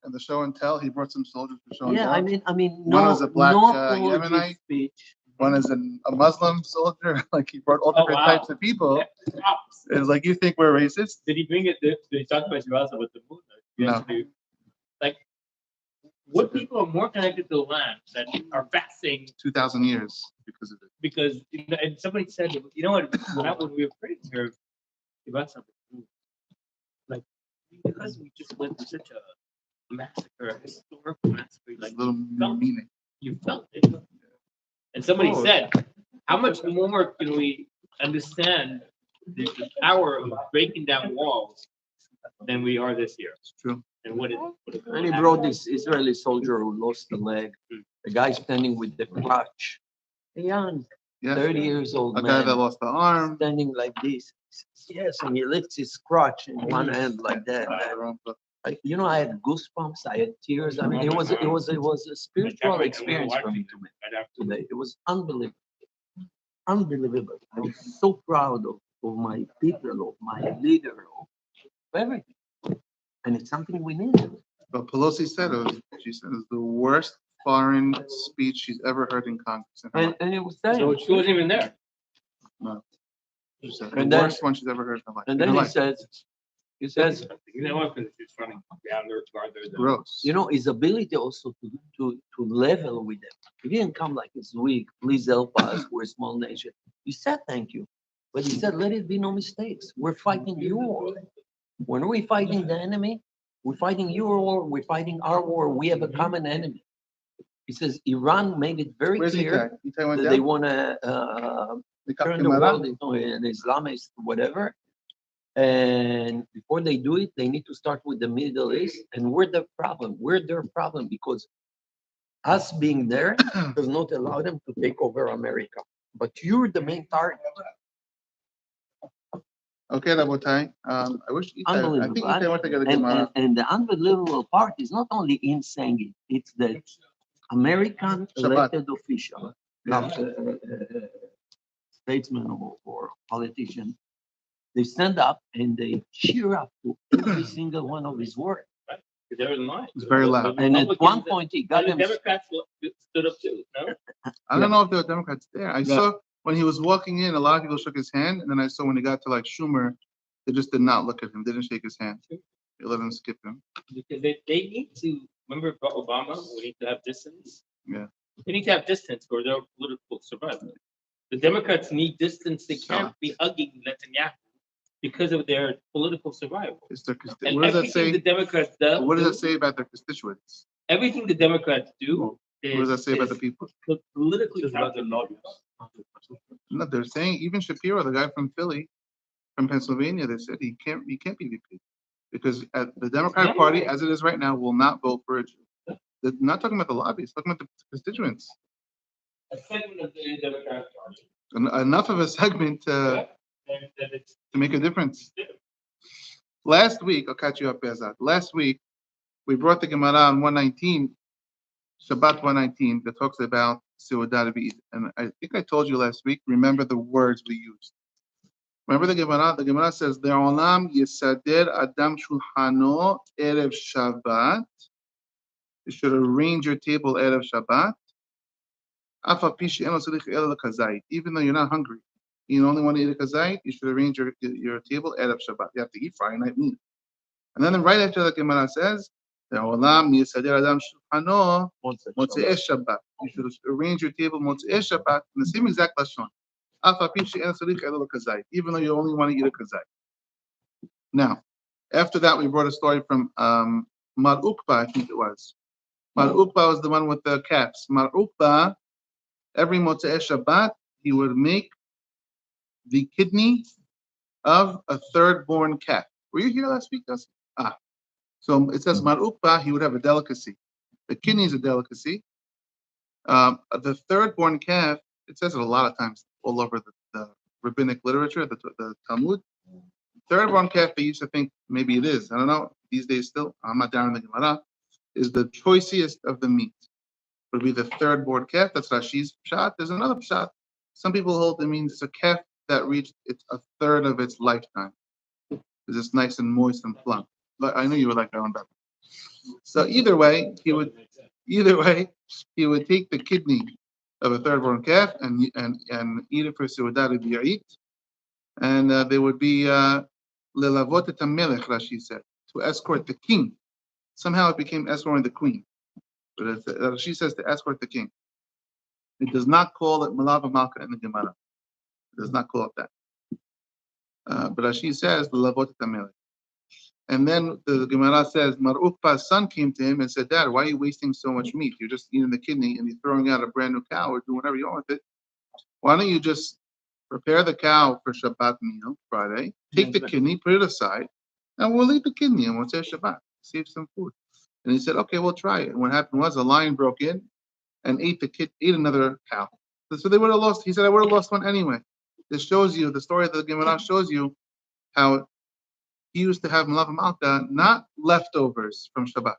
And the show and tell, he brought some soldiers for show and Yeah, tell. I mean, One is a black apology Yemenite. speech. One is a Muslim soldier. Like he brought all different types of people. It's like you think we're racist? Did he bring it? Did he talk about Yerushalayim with the moon? No. Like, what people are more connected to the land that are fasting 2,000 years because of it. because and somebody said, you know what? When we were praying here about something, like because we just went through such a massacre, a historical massacre, like Little meaning. you felt it. And somebody said, how much more can we understand the power of breaking down walls than we are this year? It's true. And what it And he brought this Israeli soldier who lost a leg. The guy standing with the crutch. A young, Yeah. 30 years old A man. guy that lost the arm. Standing like this. Yes, and he lifts his crutch in one hand like that. You know, I had goosebumps. I had tears. I mean, it was a spiritual experience for me today. It was unbelievable, unbelievable. I was so proud of my people, of my leader, of everything. And it's something we need. But Pelosi said she said it was the worst foreign speech she's ever heard in Congress. And it was saying. So she wasn't even there. No. She said And the then- worst one she's ever heard in her life. And then he says, You know what? Because she's running down there, Gross. you know, his ability also to level with them. He didn't come like it's weak. Please help us. We're a small nation. He said thank you, but he said let it be no mistakes. We're fighting your war. When we're fighting the enemy, we're fighting your war. We're fighting our war. We have a common enemy. He says Iran made it very Where's he clear at? He went that they down? want to turn the world into an Islamist whatever. And before they do it, they need to start with the Middle East. And we're the problem. We're their problem because us being there does not allow them to take over America. But you're the main target. Okay, Rabotai. I wish Itai, I think Unbelievable. Itai went to get a And, Gemara. and the unbelievable part is not only in saying it, it's the American elected official, not statesman or politician. They stand up and they cheer up to every single one of his words. They're in line. It's very loud. And at one point, he got the them. Democrats stood up too. No? I don't know if there were Democrats there. I saw when he was walking in, a lot of people shook his hand, and then I saw when he got to like Schumer, they just did not look at him. They didn't shake his hand. They let him skip him. Because they need to remember Obama. We need to have distance. Yeah. They need to have distance for their political survival. The Democrats need distance. They can't be hugging Netanyahu because of their political survival. It's their, And what does that everything say? the Democrats do, What does that say about their constituents? everything the Democrats do is, What does that say about the people? politically calculated. No, they're saying even Shapiro, the guy from Philly, from Pennsylvania, they said he can't be VP because the Democratic Party, as it is right now, will not vote for it. They're not talking about the lobbyists, talking about the constituents. A segment of the Democratic Party. Enough of a segment to And make a difference. Last week, I'll catch you up, Bezat. Last week, we brought the Gemara on 119, Shabbat 119, that talks about Seudah B'Id. And I think I told you last week, remember the words we used. Remember the Gemara? The Gemara says, Le'olam yisader adam shulchano erev Shabbat. You should arrange your table erev Shabbat. Even though you're not hungry, you only want to eat a kazait, you should arrange your table erev Shabbat. You have to eat Friday night meal. And then right after that, Gemara says, Le'olam yisader adam shulchano motzei Shabbat. You should arrange your table motzei Shabbat in the same exact lashon. Even though you only want to eat a kazait. Now, after that, we brought a story from Mar Ukba, I think it was. Mar Ukba was the one with the calves. Mar Ukba, every Motzei Shabbat, he would make the kidney of a third-born calf. Were you here last week, Dusty? So it says Mar Ukba, he would have a delicacy. The kidney is a delicacy. The third-born calf, it says it a lot of times all over the rabbinic literature, the Talmud. Third-born calf, they used to think maybe it is. I don't know. These days still, I'm not down in the Gemara, is the choicest of the meat. Would be the third-born calf. That's Rashi's pshat. There's another pshat. Some people hold it means it's a calf that reached a third of its lifetime. It's just nice and moist and plump. But I knew you would like that one better. So either way, he would take the kidney of a third-born calf and eat it for Seudah B'Ya'it, and they would be lelavot et hamelech, Rashi said, to escort the king. Somehow it became escorting the queen, but Rashi says to escort the king. It does not call it melave malka in the Gemara. It does not call it that. But Rashi says lelavot et hamelech. And then the Gemara says, Mar Ukpa's son came to him and said, Dad, why are you wasting so much meat? You're just eating the kidney and you're throwing out a brand new cow or doing whatever you want with it. Why don't you just prepare the cow for Shabbat meal Friday, take the kidney, put it aside, and we'll eat the kidney on Motzei Shabbat, save some food. And he said, okay, we'll try it. And what happened was a lion broke in and ate another cow. So they would have lost. He said, I would have lost one anyway. This shows you, the story of the Gemara shows you how he used to have melave malka, not leftovers from Shabbat,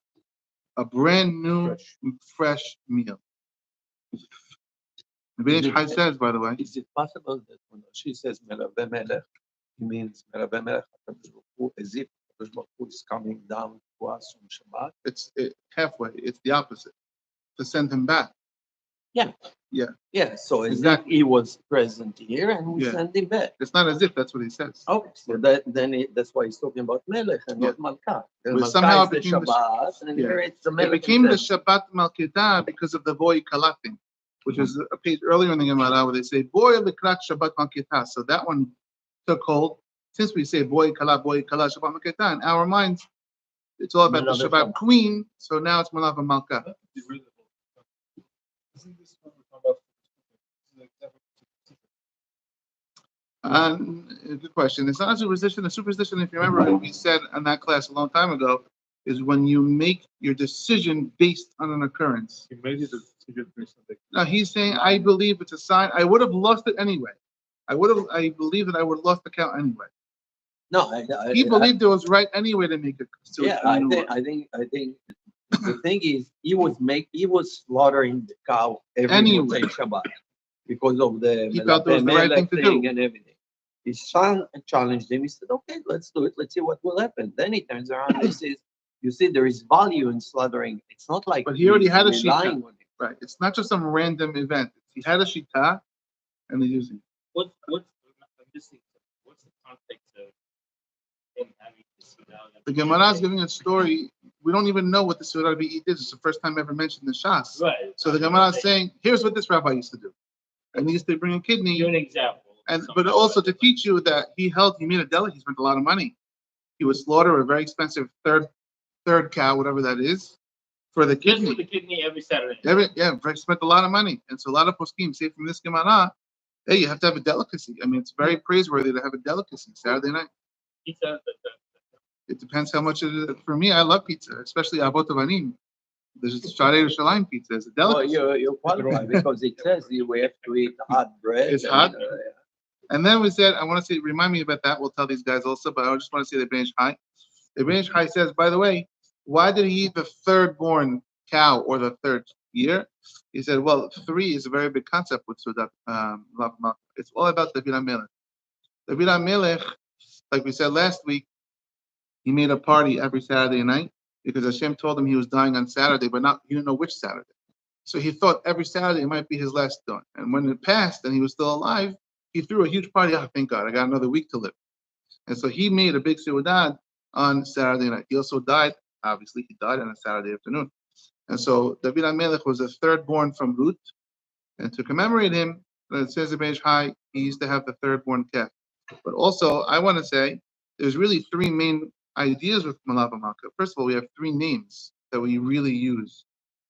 a brand new, fresh meal. The Bnei Chai says, by the way, is it possible that when she says melave melech, it means melave melech as if Hakadosh Baruch Hu is coming down to us on Shabbat? It's halfway. It's the opposite. To send him back. Yeah. So as Exactly. if he was present here and we Yeah. send him back. It's not as if, that's what he says. Oh, so that's why he's talking about melech and not malka. The But malka somehow is the it became Shabbat, and here it's the It melech. became the himself. Shabbat Malkita because of the boy kalatim, which is a page earlier in the Gemara where they say boy likrat Shabbat Malkita. So that one took hold. Since we say boy kala Shabbat Malkita, in our minds, it's all about the Melave Shabbat Shabbat. queen. So now it's Melave Malka. Good question. It's not a superstition. A superstition, if you remember, we said in that class a long time ago, is when you make your decision based on an occurrence. Now he's saying, I believe it's a sign. I would have lost it anyway. I believe that I would have lost the cow anyway. No, He believed it was right anyway to make it. I think the thing is he was slaughtering the cow every Anyway. Motzei Shabbat because of the He felt it was the right thing to do. and everything. His son challenged him. He said, "Okay, let's do it. Let's see what will happen." Then he turns around and says, "You see, there is value in slaughtering. It's not like." But he already had a relying shita. on it. Right. It's not just some random event. He had a shita, and he's using it. What's I'm just thinking, what's the context of him having this without The Gemara is giving a story. We don't even know what the Seudah B'Ya'it is. It's the first time ever mentioned in Shas. Right. So the Gemara is saying, here's what this rabbi used to do. And he used to bring a kidney. Give an example. But also to teach you that he made a deli, he spent a lot of money. He would slaughter a very expensive third cow, whatever that is, for the Just kidney. for the kidney every Saturday. Spent a lot of money. And so a lot of poskim say from this Gemara, hey, you have to have a delicacy. I mean, it's very praiseworthy to have a delicacy Saturday night. He says that It depends how much it is. For me, I love pizza, especially avot avanim. There's Shaarey Yerushalayim pizza. It's a delicacy. You're qualified because it says we have to eat hot bread. It's hot. And then we said, I want to say, remind me about that. We'll tell these guys also, but I just want to say the Bnei Chai. The Bnei Chai says, by the way, why did he eat the third-born cow or the third year? He said, well, 3 is a very big concept with Sudat. It's all about David HaMelech. David HaMelech, like we said last week, he made a party every Saturday night because Hashem told him he was dying on Saturday, but he didn't know which Saturday. So he thought every Saturday might be his last dawn. And when it passed and he was still alive, he threw a huge party. Oh, thank God, I got another week to live. And so he made a big seudah on Saturday night. He also died, obviously, he died on a Saturday afternoon. And so David HaMelech was the third born from Ruth. And to commemorate him, it says in Bnei Chai, he used to have the third born calf. But also, I want to say, there's really 3 main ideas with melave malka. First of all, we have 3 names that we really use.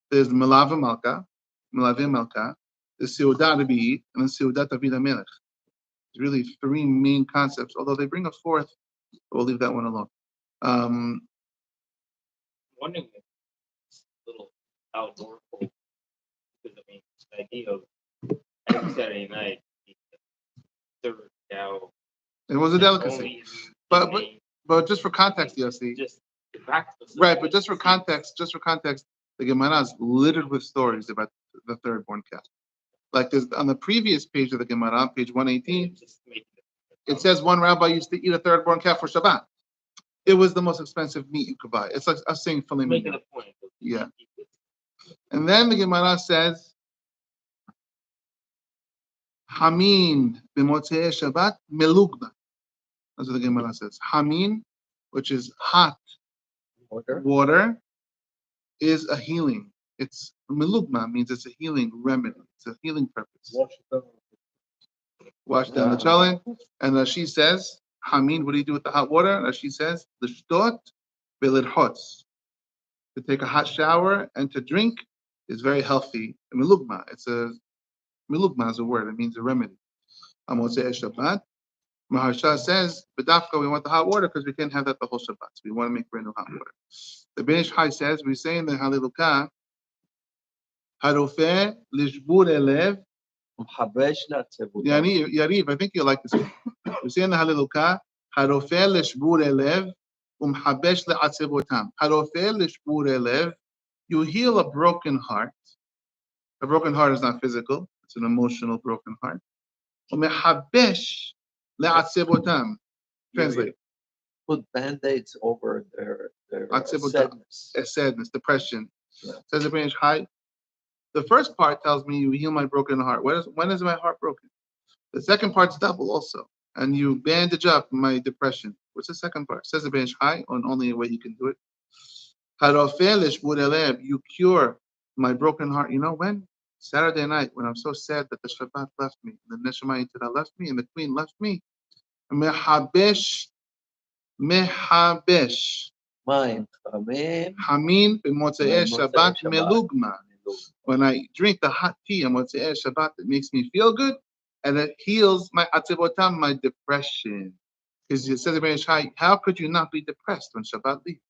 There's melave malka, the seudah to be eat, and the seudah David HaMelech. There's really 3 main concepts, although they bring a 4th, but we'll leave that one alone. wondering if it's a little outdoor because I mean the idea of every Saturday night third cow. It was a delicacy. But just for context, Yossi. Just the practical stuff. Right, but just for context, the Gemara is littered with stories about the third born calf. Like there's on the previous page of the Gemara, page 118, it says one rabbi used to eat a third born calf for Shabbat. it was the most expensive meat you could buy. It's like us saying filet Making mignon. a point. Yeah. And then the Gemara says, Hamin b'motzei Shabbat melugna. That's what the Gemara says. Hamin, which is hot water, is a healing. It's melugna means it's a healing remedy. It's a healing purpose. Wash down the cholent. And Rashi says, Hamin, what do you do with the hot water? Rashi says, l'shtot v'lidhotz. To take a hot shower and to drink is very healthy. Melugma, melugma is a word. It means a remedy. Amotzei Shabbat. Maharsha says, B'dafka, we want the hot water because we can't have that the whole Shabbat. So we want to make brand new hot water. The Ben Ish Chai says, we say in the Halilukah, Harofeh lishbur elev. Yariv, I think you like this one. We say in the Halilukah, Harofeh lishbur elev, umhabesh le'atzebotam. Harofeh lishbur elev, you heal a broken heart. A broken heart is not physical, it's an emotional broken heart. Umhabesh le'atzebotam. Translate. Put band-aids over their sadness. Sadness, depression. Yeah. Says the Ben Ish Chai. The first part tells me you heal my broken heart. When is my heart broken? The second part's double also. And you bandage up my depression. What's the second part? Says the Ben Ish Chai, on only a way you can do it. You cure my broken heart. You know when? Saturday night, when I'm so sad that the Shabbat left me, the Neshama Yitzhak left me, and the Queen left me. Mehabesh. Hamin b'motzei Shabbat melugma. When I drink the hot tea on Motzei Shabbat, it makes me feel good, and it heals my atzebotam, my depression. Because it says in Shai, how could you not be depressed when Shabbat leaves?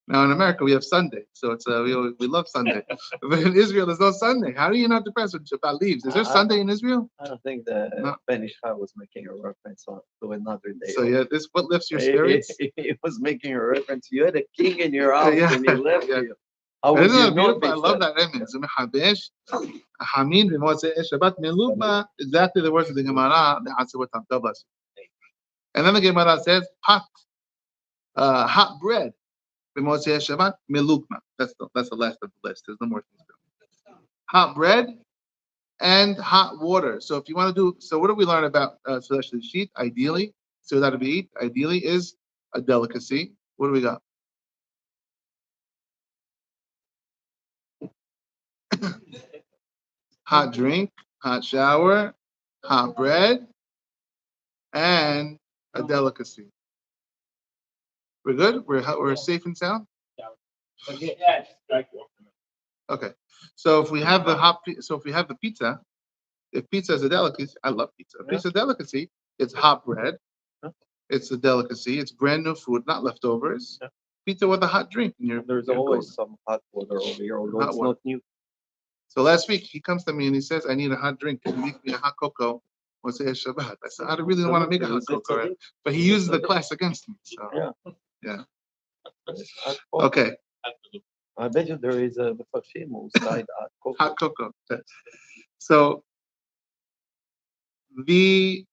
Now in America we have Sunday, so it's we love Sunday. But in Israel there's no Sunday. How are you not depressed when Shabbat leaves? Is there Sunday in Israel? I don't think the Ben Ish Chai was making a reference to another day. So yeah, this what lifts your spirits. He was making a reference. You had a king in your house and he left you. I love that image. Hamin b'motzei Shabbat melugma. Exactly the words of the Gemara. And then the Gemara says hot bread. B'motzei Shabbat melugma. That's the last of the list. There's no more things. Hot bread and hot water. So if you want to do, so what do we learn about Seudat Shlishit? Ideally, Seudat B'It, ideally is a delicacy. What do we got? Hot drink, hot shower, hot bread, and a delicacy. We're good? We're safe and sound? Okay. So if we have the pizza, if pizza is a delicacy, I love pizza. If pizza is a delicacy, it's hot bread. It's a delicacy. It's brand new food, not leftovers. Pizza with a hot drink. There's always some hot water over here, although it's not new. So last week he comes to me and he says, I need a hot drink. Can you make me a hot cocoa? Motzei Shabbat. I said, I really don't want to make a hot cocoa. Right? But he uses the class against me. So yeah. Okay. I bet you there is a Mefashim who side hot cocoa. So the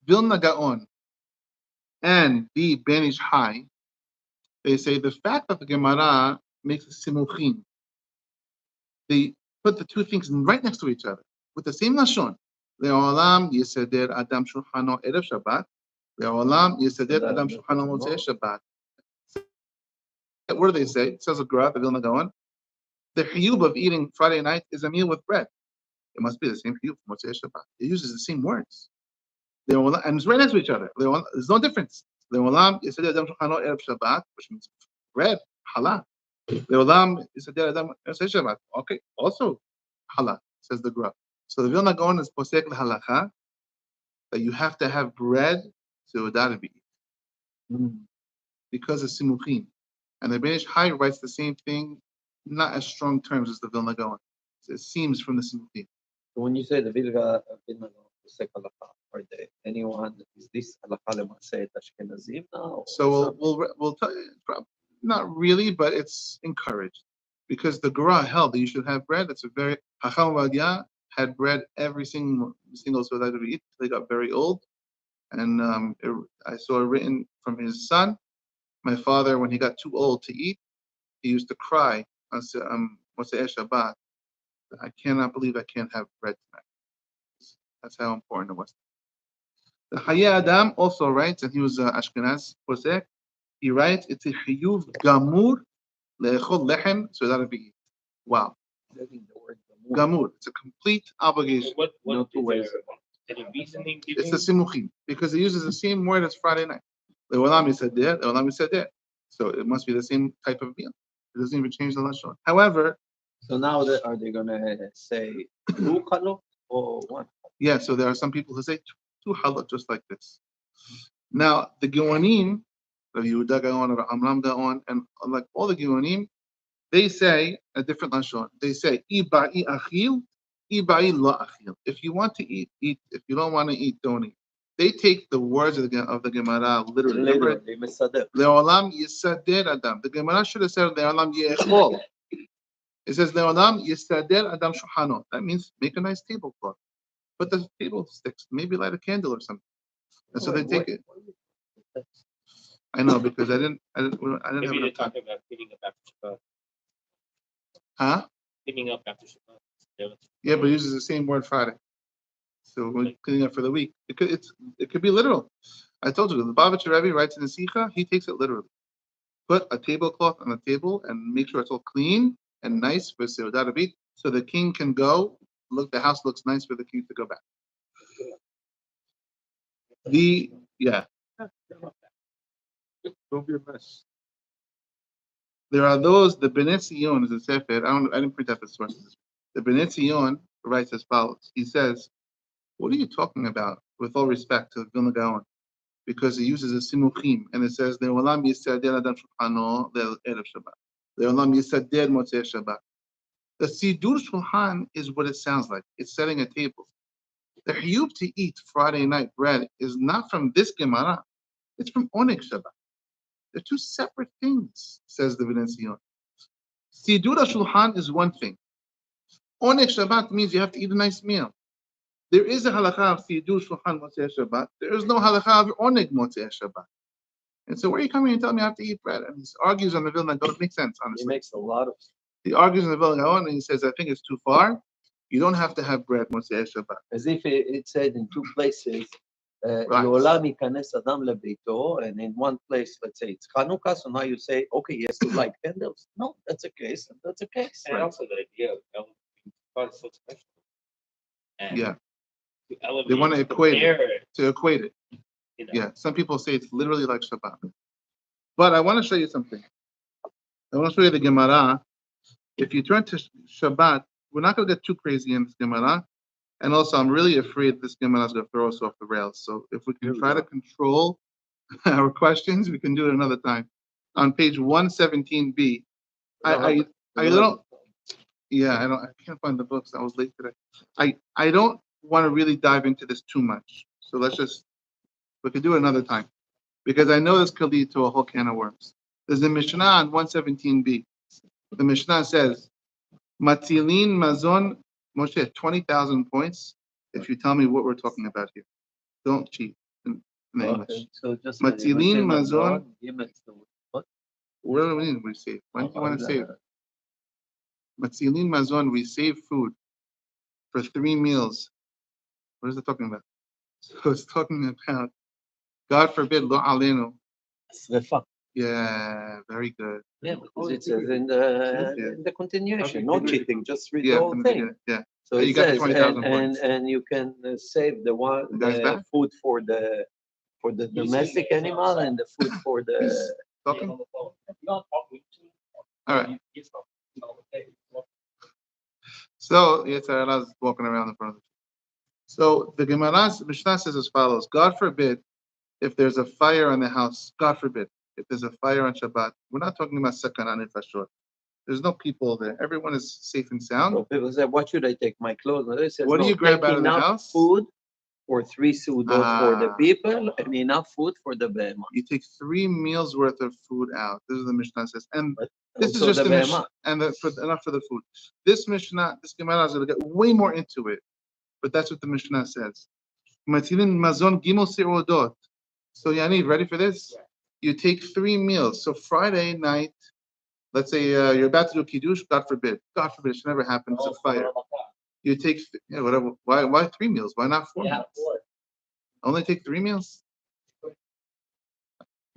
Vilna Gaon and the Ben Ish Chai, they say the fact that the Gemara makes a simuchim, they put the two things right next to each other with the same lashon. Le'olam yiseder adam shulchano erev Shabbat. Le'olam yiseder adam shulchano motzei Shabbat. What do they say? It says a Gra, the Vilna Gaon. The chiyuv of eating Friday night is a meal with bread. It must be the same chiyuv for motzei Shabbat. It uses the same words. And it's right next to each other. There's no difference. Le'olam yiseder adam shulchano erev Shabbat, which means bread, halal. Le'olam yiseder adam motzei Shabbat. Okay, also halal, says the Gra. So the Vilna Gaon is posek l'halacha that you have to have bread to be because of simuchim. And the Ben Ish Chai writes the same thing, not as strong terms as the Vilna Gaon. It seems from the simuchim. So when you say the Vilna Gaon posek halacha, are there anyone is this halacha l'maaseh Ashkenazim now? So we'll tell you, not really, but it's encouraged because the Gra held that you should have bread. It's a very Hacham Ovadia had bread every single Seudat B'It. They got very old, And I saw it written from his son. My father, when he got too old to eat, he used to cry on Mosei Shabbat. I cannot believe I can't have bread tonight. That's how important it was. The Hayy Adam also writes, and he was Ashkenaz Posek. He writes, it's a Hiyuv Gamur le'echol lechem so be. Wow. Gamur. It's a complete obligation. What is there any reasoning given? It's the simuchim because it uses the same word as Friday night. Le'olam yisadeh, le'olam yisadeh. So it must be the same type of meal. It doesn't even change the lashon. However, so now are they gonna say two halot or one? Yeah. So there are some people who say two halot just like this. Now the Geonim, the Yehuda Gaon or Amram Gaon, and like all the Geonim, they say a different lashon. They say ibai achil, ibai lo achil. If you want to eat, eat. If you don't want to eat, don't eat. They take the words of the Gemara literally. Le'olam yisader adam. The Gemara should have said le'olam yechol. It says le'olam yisader adam shuhano. That means make a nice tablecloth. Put the table sticks. Maybe light a candle or something. And so they take it. I know because I didn't Maybe have they're enough time. talking about cleaning up after Shabbat. Huh? Cleaning up after Shabbat. Yeah, but it uses the same word Friday. So we're cleaning up for the week. It could be literal. I told you, the Bavitcher Rebbe writes in the Sikha, he takes it literally. Put a tablecloth on the table and make sure it's all clean and nice for Seudat Abit, so the king can go. Look, the house looks nice for the king to go back. Don't be a mess. There are those, the Bnei Tzion is a sefer. I didn't print out the sources. The Bnei Tzion writes as follows. He says, what are you talking about? With all respect to Vilna Gaon, because he uses a simuchim and it says le'olam yisader adam shulchano le'erev Shabbat. Le'olam yisader motzei Shabbat. The sidur shulchan is what it sounds like. It's setting a table. The hiyub to eat Friday night bread is not from this Gemara. It's from Onik Shabbat. They're two separate things, says the Bnei Tzion. Sidur shulchan is one thing. Onik Shabbat means you have to eat a nice meal. There is a halakha of Sidur Shulchan Motzei Shabbat. There is no halakha of Oneg Motzei Shabbat. And so where are you coming and telling me I have to eat bread? And he argues on the Vilna Gaon. It makes sense, honestly. He makes a lot of sense. He argues on the Vilna Gaon and he says, I think it's too far. You don't have to have bread Motzei Shabbat. As if it said in two places, Yolam ikanes adam lebeito, and in one place, let's say it's Chanukah, so now you say, okay, yes, to light candles. No, that's a case, and that's a case. And also the idea of elevating so special. And yeah. They want to equate it. You know. Yeah, some people say it's literally like Shabbat. But I want to show you something. I want to show you the Gemara. If you turn to Shabbat, we're not going to get too crazy in this Gemara. And also, I'm really afraid this Gemara is going to throw us off the rails. So if we can try to control our questions, we can do it another time. On page 117b, I can't find the books. I was late today. I don't want to really dive into this too much. So we could do it another time. Because I know this could lead to a whole can of worms. There's a Mishnah on 117b. The Mishnah says, Matilin Mazon, Moshe, 20,000 points if you tell me what we're talking about here. Don't cheat in English. So just Matilin Mazon. What? What do we mean we save? When do you want to save? Matilin Mazon, we save food for 3 meals. What is it talking about? So it's talking about, God forbid, lo alenu. Srefa. Yeah, very good. Yeah, because it says in the continuation, no cheating, just read the whole thing. Yeah. So you it got says, 20,000 points. And you can save the food for the domestic animal and the food for the. Talking? All right. So Yetzirah is walking around in front of it. So the Gemara Mishnah says as follows: God forbid, if there's a fire in the house, God forbid, if there's a fire on Shabbat, we're not talking about sakana nefashot. There's no people there. Everyone is safe and sound. So people say, "What should I take? My clothes?" Says, what do you grab out of the house? Food for 3 sudot for the people and enough food for the behemah. You take 3 meals worth of food out. This is the Mishnah says, and this is just the Mishnah, and enough for the food. This Mishnah, this Gemara is going to get way more into it, but that's what the Mishnah says. Matilin mazon gimel seudot. So Yaniv, ready for this? You take 3 meals. So Friday night, let's say you're about to do kiddush. God forbid. God forbid. It should never happen. It's a fire. You take whatever. Why 3 meals? Why not 4 meals? Only take 3 meals.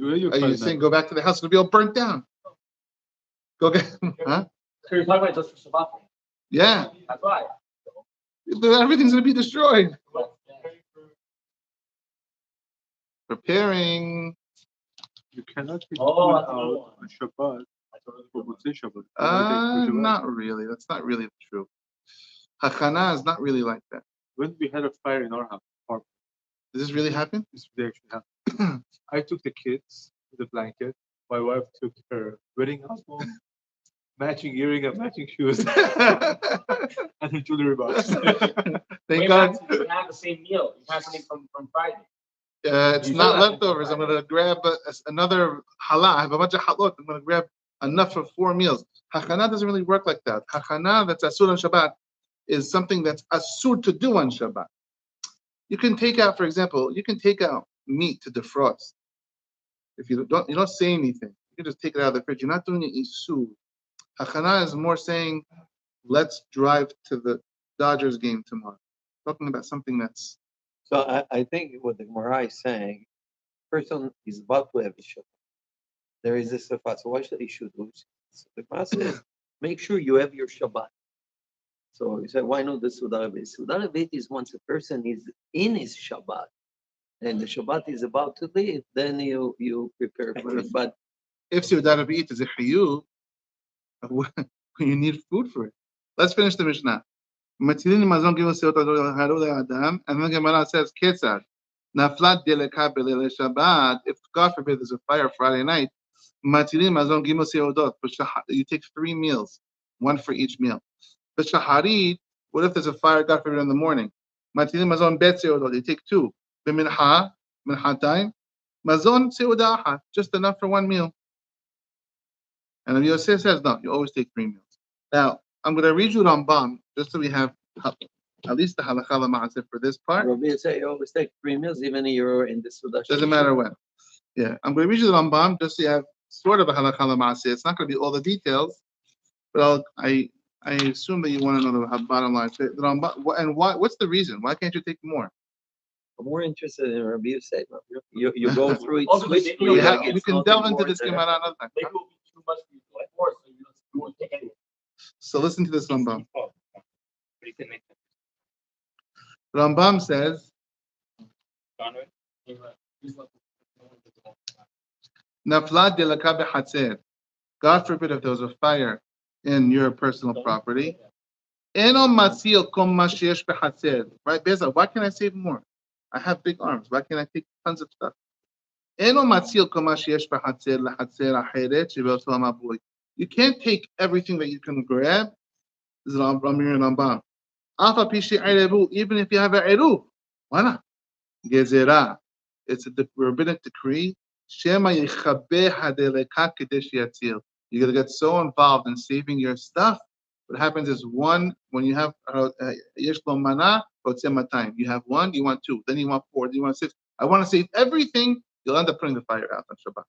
Are you saying go back to the house? It'll be all burnt down. Go get, huh? So you're talking about just for Shabbat? Yeah. That's why. Everything's going to be destroyed. Preparing. You cannot take food out on Shabbat for Motzei Shabbat. Not really. That's not really true. Hachana is not really like that. When we had a fire in our house, Does this really happen? this really actually happened. I took the kids, the blanket. My wife took her wedding outfit, matching earring and matching shoes, and her jewelry box. Thank God. You have the same meal. You have something from Friday. It's not leftovers. I'm going to grab another challah. I have a bunch of halot. I'm going to grab enough for 4 meals. Hachana doesn't really work like that. Hachana that's asur on Shabbat is something that's asur to do on Shabbat. You can take out, for example, meat to defrost. If you don't say anything, you can just take it out of the fridge. You're not doing it isur. Hachana is more saying, let's drive to the Dodgers game tomorrow. Talking about something that's. So I think what the Gemara is saying, person is about to have a Shabbat. There is a Shabbat. So what he should do? So the Gemara says, make sure you have your Shabbat. So you say, why not the Sudar Beit? Sudar Beit is once a person is in his Shabbat, and the Shabbat is about to leave, then you prepare for it. But if Sudar Beit is a chiyuv, you need food for it. Let's finish the Mishnah. And then the Gemara says, Ketzad, Naflat deleka belele Shabbat. If God forbid there's a fire Friday night, you take 3 meals, 1 for each meal. But Shaarey, what if there's a fire, God forbid, in the morning? You take 2. Mincha time, mazon seudah, just enough for 1 meal. And Rabbi Yosef says, no, you always take 3 meals. Now, I'm going to read you Rambam, just so we have at least the halakha l'ma'aseh for this part. Rabbi Yosef, you always take 3 meals, even if you're in the Sudash. Doesn't matter when. Yeah, I'm going to read you the Rambam, just so you have sort of a halakha l'ma'aseh. It's not going to be all the details, but I assume that you want to know the bottom line. So the Rambam, and what's the reason? Why can't you take more? I'm more interested in Rabbi Yosef. You go through it. Also, switch we through We can delve into this Gemara another time. Maybe it will be too much for you to like more, so you won't take anything. So listen to this Rambam. Rambam says, Nafla delaka behatzer. God forbid if there was a fire in your personal property. Eno matzil kom ma sheyesh behatzer. Right, Beza, why can't I save more? I have big arms. Why can't I take tons of stuff? Eno matzil kom ma sheyesh behatzer lahatzer acheret shebeoto hamabui. You can't take everything that you can grab. This is Rambam. Afa pishi erebu, even if you have an eruv. Why not? Gezerah. It's a rabbinic decree. Shema yichabeh hadeleka kedesh yatzil. You're going to get so involved in saving your stuff. What happens is when you have yesh lo mana, time. You have 1, you want 2, then you want 4, then you want 6. I want to save everything. You'll end up putting the fire out on Shabbat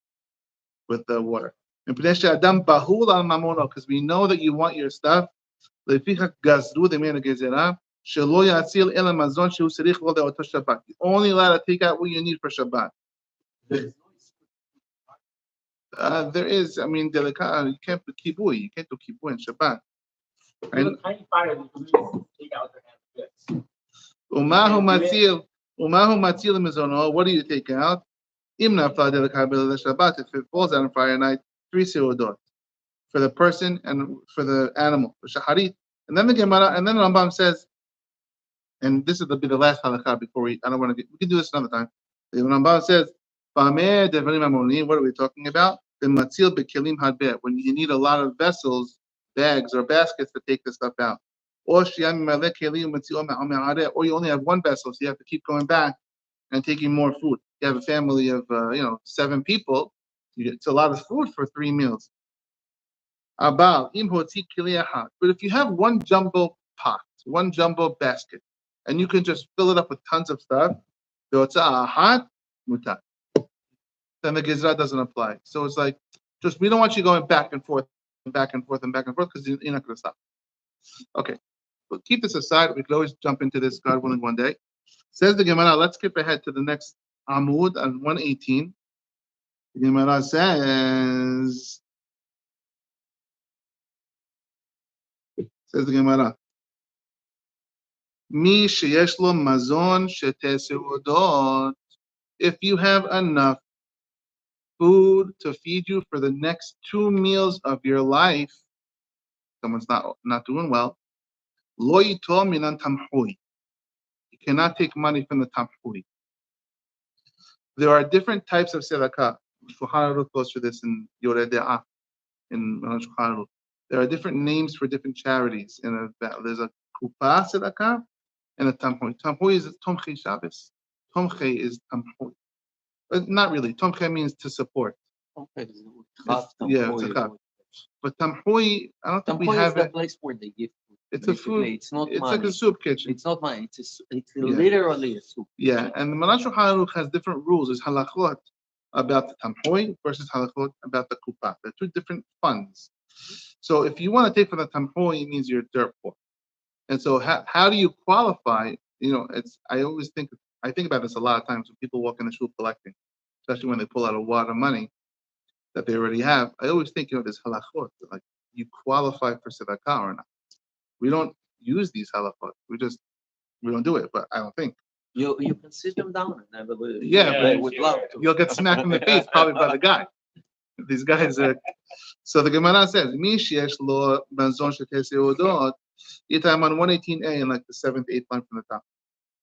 with the water. Because we know that you want your stuff. You're only allowed to take out what you need for Shabbat. There is, I mean, you can't do kibui. You can't do kibui in Shabbat. And Take out their hands. what do you take out? If it falls out on Friday night, 3 seudot for the person and for the animal, for Shaarey. And then the Gemara, and then Rambam says, and this is be the last halakha before we can do this another time. The Rambam says, what are we talking about? When you need a lot of vessels, bags or baskets to take the stuff out. Or you only have 1 vessel, so you have to keep going back and taking more food. You have a family of 7 people, it's a lot of food for 3 meals. But if you have 1 jumbo pot, 1 jumbo basket, and you can just fill it up with tons of stuff, Be'otzah ahat mutar. Then the gezerah doesn't apply. So it's like, just we don't want you going back and forth and back and forth and back and forth because you're not going to stop. Okay, but keep this aside. We could always jump into this, God willing, one day. Says the Gemara. Let's skip ahead to the next Amud on 118. The Gemara says the Gemara. Mi sheyesh lo mazon shete seudot. If you have enough food to feed you for the next 2 meals of your life, someone's not doing well. Lo yitol minan tamhui. You cannot take money from the tamhui. There are different types of tzedakah. Shulchan Aruch goes through this in Yoreh De'ah, in Shulchan Aruch. There are different names for different charities. There's a kupa tzedakah and a tamhui. Tamhui is tomchei Shabbos. Tomchei is tamhui. But not really. Tomchei means to support. Okay. It's a cup. But tamhui, I don't think we have the place where they give food. It's a food. It's not It's money. like a soup kitchen. It's not money. It's literally a soup. Yeah, and the Shulchan Aruch has different rules. There's halachot about the tamhui versus halachot about the kupa. They're two different funds. So if you want to take from the tamhui, it means you're dirt poor. And so how do you qualify? I think about this a lot of times when people walk in the shul collecting, especially when they pull out a wad of money that they already have. I always think, there's halachot, like you qualify for tzedakah or not. We don't use these halachot. We don't do it. But I don't think you can sit them down and have a little. Yeah, they would love to. You'll get smacked in the face probably by the guy. These guys are. So the Gemara says, "Mi sheyesh lo mazon shete seudot." I'm on 118a in like the 7th, 8th line from the top.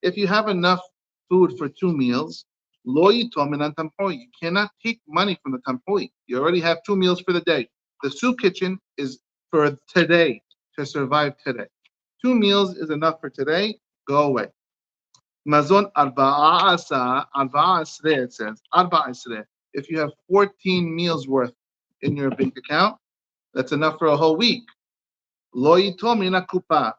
If you have enough food for 2 meals, lo yitol minan tamhui. You cannot take money from the tamhui. You already have 2 meals for the day. The soup kitchen is for today, to survive today. 2 meals is enough for today. Go away. Mazon arba'a asre, it says. Arba'a asre. If you have 14 meals worth in your bank account, that's enough for a whole week. Lo yitol mina kupa.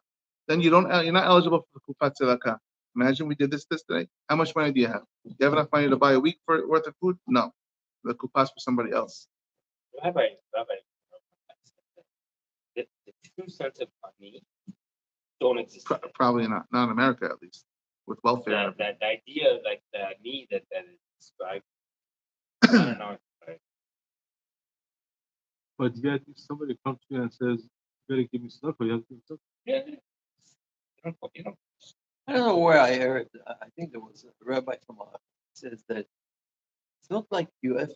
Then you're not eligible for the kupa tzedakah. Imagine we did this today. How much money do you have? Do you have enough money to buy a week worth of food? No. The kupa's for somebody else. Rabbi, the true sense of money don't exist. Probably not. Not in America, at least. With welfare. The idea, like the need that is described. I don't know. But yet, if somebody comes to you and says, "You better give me stuff," or you have to give me stuff. Yeah. I don't know where I heard. I think there was a rabbi from says that it's not like you have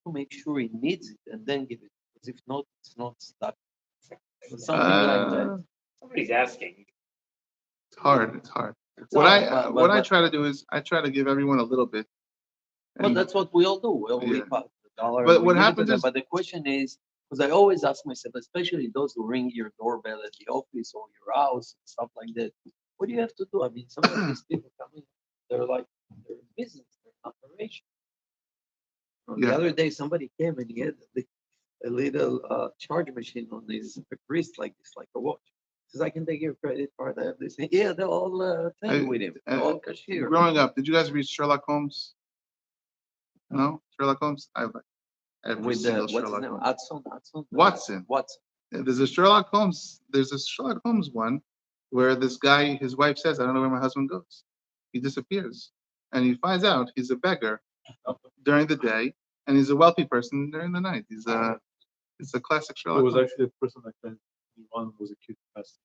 to make sure he needs it and then give it. Because if not, it's not stuck. Something like that. Somebody's asking. It's hard. It's What hard, I try to do is I try to give everyone a little bit. Well, that's what we all do. We all leave out the dollar. But we what give it to happens them. is- But the question is, because I always ask myself, especially those who ring your doorbell at the office or your house and stuff like that, what do you have to do? I mean, some of these people come in, they're in business, they're in operation. The other day, somebody came and he had a little charge machine on his wrist like this, like a watch. He says, "I can take your credit card. I have this." Yeah, they're all thing with him. They're all cashier. Growing up, did you guys read Sherlock Holmes? No? Sherlock Holmes? I have With single what's his Sherlock name? Holmes. Watson. Watson. There's a Sherlock Holmes one where this guy, his wife says, "I don't know where my husband goes." He disappears. And he finds out he's a beggar during the day and he's a wealthy person during the night. It's a classic Sherlock It was Holmes. actually a person like that. One was a kid pastor.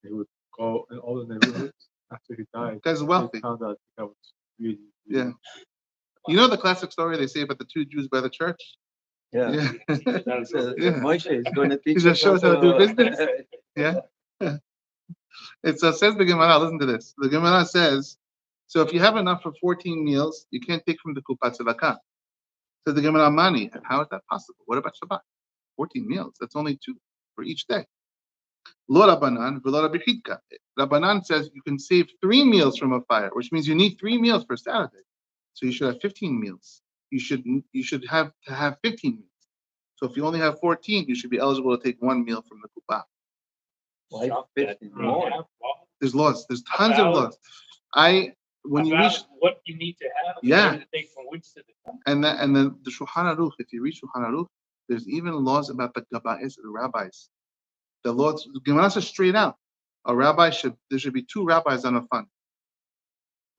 He would go in all the neighborhoods after he died. Guy's wealthy. They found out that was really. Yeah. You know the classic story they say about the 2 Jews by the church? Yeah. Yeah. Yeah. Moshe is going to teach He just shows how to do business. Yeah. Yeah. It says the Gemara, listen to this. The Gemara says, so if you have enough for 14 meals, you can't take from the kupat tzedakah. So the Gemara Mani, how is that possible? What about Shabbat? 14 meals, that's only 2 for each day. Lo Rabbanan, v'lo Rabbi Chidka. Rabbanan says you can save 3 meals from a fire, which means you need 3 meals for Saturday. So you should have 15 meals. You should have 15 meals. So if you only have 14, you should be eligible to take 1 meal from the kupat. Why 15 more? There's laws. There's tons of laws. I when you about reach, what you need to have. Yeah. What to take from which to the and then the Shulchan Aruch, if you read Shulchan Aruch, there's even laws about the Gabais, the rabbis. The Lord's Gemara says straight out, there should be 2 rabbis on a fund.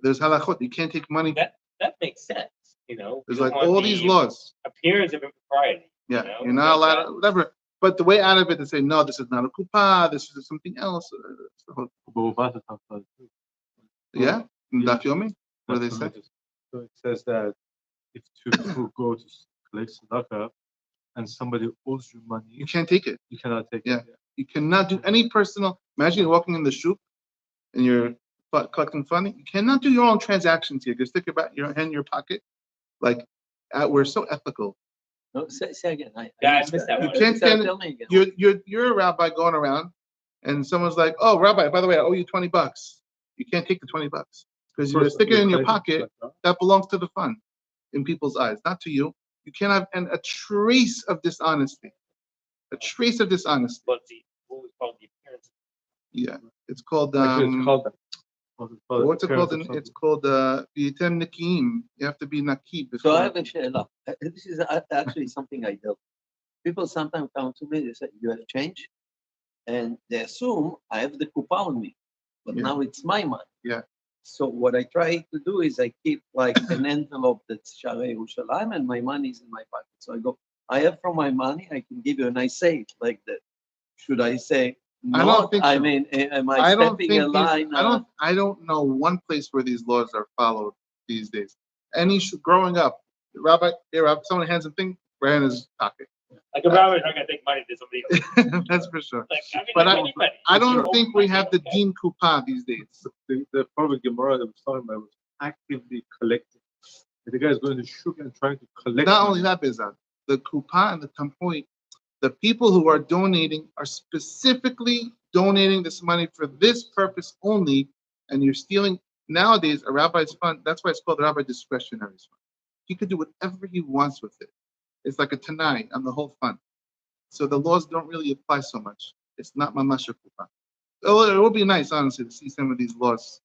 There's halachot, you can't take money. That makes sense, you know. There's You like don't want all the these laws. appearance of impropriety. Yeah, you know, you're not allowed to, whatever. But the way out of it to say, no, this is not a kuppah, this is something else. Yeah? In Daf Yomi? What do they say? So it says that if 2 people go to collect tzedakah and somebody owes you money, You can't take it. you cannot take Yeah. it. You cannot do any personal. Imagine you're walking in the shuk and you're collecting money. You cannot do your own transactions here. Just stick your hand in your pocket. Like, we're so ethical. No, say again. I missed that You one. can't get Tell me again. you're a rabbi going around, and someone's like, "Oh, rabbi, by the way, I owe you $20." You can't take the $20 because you're sticking it in your pocket. That belongs to the fund, in people's eyes, not to you. You can't have a trace of dishonesty. A trace of dishonesty. But what was called the appearance. Yeah, it's called. Actually, it's called that. What's it called? It's called Yitem Nikim. You have to be Nakib before. So I have a shayla. This is actually something I dealt. People sometimes come to me, they say, you have change? And they assume I have the kupa on me, but now it's my money. Yeah. So what I try to do is I keep like an envelope that's Shaarey Yerushalayim and my money is in my pocket. So I go, I have from my money, I can give you, and I say it like that. Should I say no? I don't think so. I mean, am I stepping a line? I don't know one place where these laws are followed these days. Growing up, rabbi, someone hands a thing, right in his pocket. Like a rabbi is not gonna take money to somebody else. That's for sure. Like, I mean, But like anybody. I don't Sure. think we have the Din Kupa these days. The Prophet Gemara that was talking about was actively collecting. The guy is going to shuk and trying to collect. Not only that, Bezat, the Kupa and the Tampoy, the people who are donating are specifically donating this money for this purpose only, and you're stealing. Nowadays, a rabbi's fund, that's why it's called a rabbi discretionary fund. He could do whatever he wants with it. It's like a tanai on the whole fund. So the laws don't really apply so much. It's not mamash kupa. It would be nice, honestly, to see some of these laws.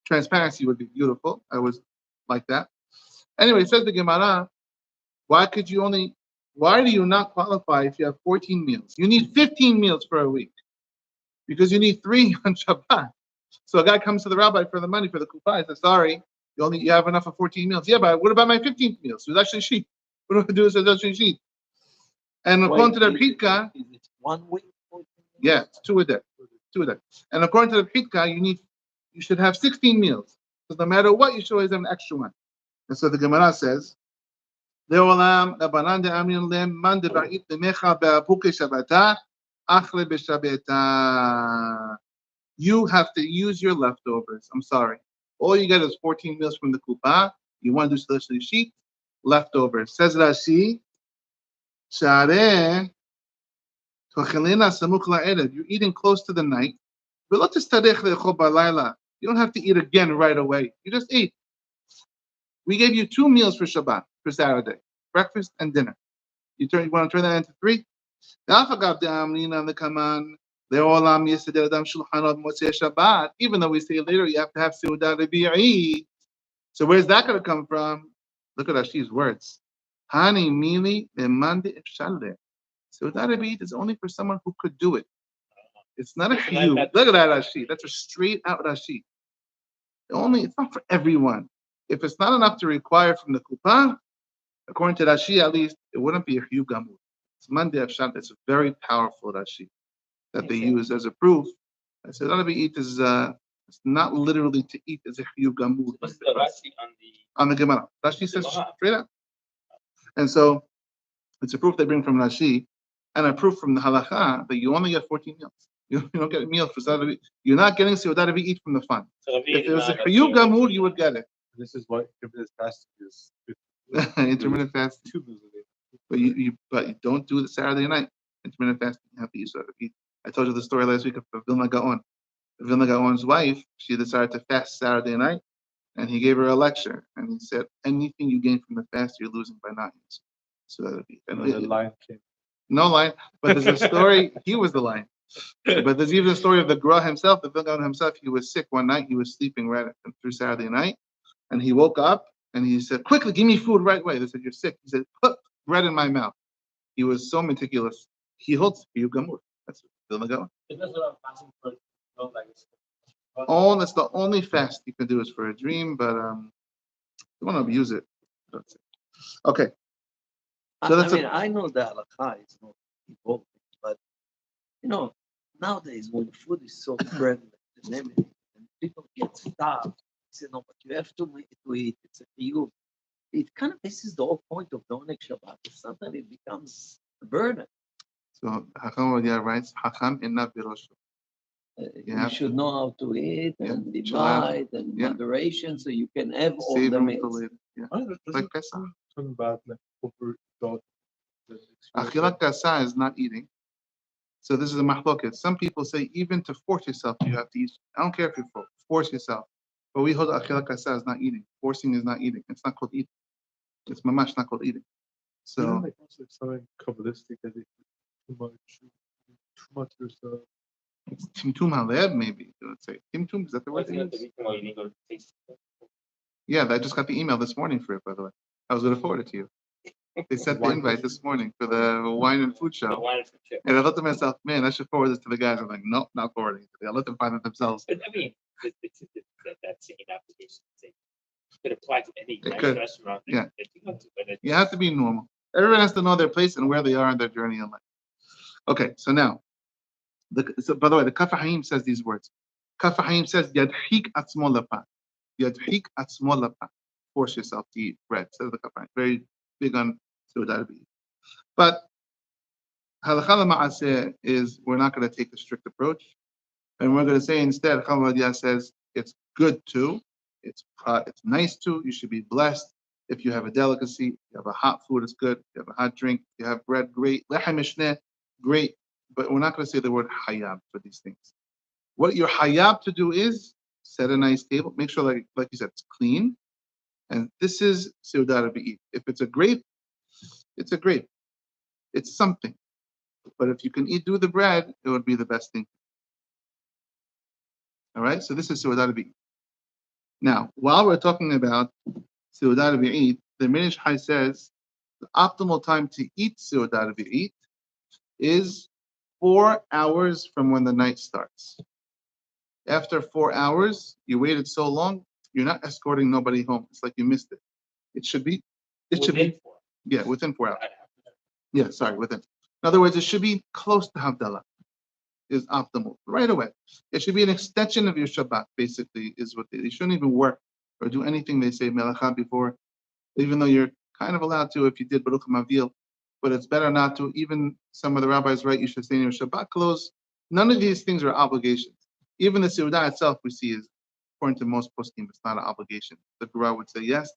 Transparency would be beautiful. I was like that. Anyway, it says the Gemara, why do you not qualify if you have 14 meals? You need 15 meals for a week because you need 3 on Shabbat. So a guy comes to the rabbi for the money for the kupa. He says, sorry, you have enough of 14 meals. Yeah, but what about my 15th meal? So it's actually sheep. What do I do? So it's actually sheep. And according to the Pidka, is it 1 week? yeah, it's 2 a day. 2 a day. And according to the Pidka, you should have 16 meals. So no matter what, you should always have an extra one. And so the Gemara says, you have to use your leftovers. I'm sorry. All you get is 14 meals from the kupa. You want to do celestial sheep, leftovers. Says Rashi, Shaarey, you're eating close to the night. You don't have to eat again right away. You just eat. We gave you 2 meals for Shabbat, for Saturday, breakfast and dinner. You want to turn that into 3? Even though we say later you have to have Seudah Rebi'i. So where's that going to come from? Look at Rashi's words. Hani mili emande efshale. Seudah Rebi'i is only for someone who could do it. It's not a few. Look at that Rashi. That's a straight out Rashi. It's not for everyone. If it's not enough to require from the kupa, according to Rashi at least, it wouldn't be a Hiyuv Gamur. It's Monday of Shabbat. It's a very powerful Rashi that they use as a proof. I said, it's not literally to eat as a Hiyuv Gamur. What's the Rashi on the Gemara? Rashi says straight up. And so it's a proof they bring from Rashi and a proof from the Halacha that you only get 14 meals. You don't get a meal for Seudah. You're not getting Seudah Rebi'i eat from the fund. If it was a Hiyuv Gamur, you would get it. This is why intermittent fasting is intermittent fasting. 2 meals a day. But you don't do the Saturday night. Intermittent fasting, you have to eat Seudah Rebi'i. I told you the story last week of Vilna Gaon. Vilna Gaon's wife, she decided to fast Saturday night, and he gave her a lecture, and he said, anything you gain from the fast, you're losing by not eating. So that'd be. And the lion came. No lion, but there's a story. He was the lion. But there's even the story of the Gra himself, the Vilna himself. He was sick one night. He was sleeping right through Saturday night, and he woke up and he said, "Quickly, give me food right away." They said, "You're sick." He said, "Put bread in my mouth." He was so meticulous. He holds you gamur. That's Vilna Gaon. All that's the only fast you can do is for a dream, but you want to abuse it. That's it. Okay. So that's I know the halakha is not involved, but nowadays when food is so prevalent and everything, and people get starved, say, no, but you have to eat. It's a you. It kind of this is the whole point of the Oneg Shabbat. Sometimes it becomes a burden. So Hakam Radia writes, Hakam inna biroshu. You should know how to eat and divide and moderation, so you can have all the meals. Yeah. Like Pesach. Bad, like overindulgence. Achilat kasa is not eating. So this is a mahloket. Some people say even to force yourself, you have to eat. I don't care if you're full. Force yourself. But we hold achilat kasa is not eating. Forcing is not eating. It's not called eating. It's mamash not called eating. So like also something kabbalistic that it too much yourself. it's timtum haleb maybe. Let's say timtum. Is that the word? Yeah, I just got the email this morning for it. By the way, I was going to forward it to you. They sent the invite this morning for the wine and food show. And I thought to myself, man, I should forward this to the guys. I'm like, nope, not forwarding it. I'll let them find it themselves. But I mean, that same application could apply to any restaurant. Yeah. You have to be normal. Everyone has to know their place and where they are in their journey in life. Okay, so now, by the way, the Kaf HaHaim says these words. Kaf HaHaim says, Yadhik atzmo lapa. Yadhik atzmo lapa. Force yourself to eat bread. Says the Kaf HaHaim. Very big on Seudah. But halakha ma'aseh is we're not going to take a strict approach, and we're going to say instead, Chavadia says it's good to, it's nice to. You should be blessed if you have a delicacy, you have a hot food, it's good. You have a hot drink, you have bread, great. Lechem mishneh, great. But we're not going to say the word hayab for these things. What you're hayab to do is set a nice table, make sure, like you said, it's clean. And this is Seudah Rabi'it. If it's a grape, it's a grape. It's something. But if you can do the bread, it would be the best thing. All right? So this is Seudah Rabi'it. Now, while we're talking about Seudah Rabi'it, the Minish Chai says the optimal time to eat Seudah Rabi'it is 4 hours from when the night starts. After 4 hours, you waited so long, you're not escorting nobody home. It's like you missed it. It should be. Yeah, within 4 hours. Yeah, sorry, within. In other words, it should be close to Havdalah. Is optimal right away. It should be an extension of your Shabbat. Basically, is what they shouldn't even work or do anything they say melacha before, even though you're kind of allowed to if you did Baruch Mavil, but it's better not to. Even some of the rabbis write you should stay in your Shabbat clothes. None of these things are obligations. Even the Seudah itself, we see, is according to most poskim, it's not an obligation. The Torah would say yes,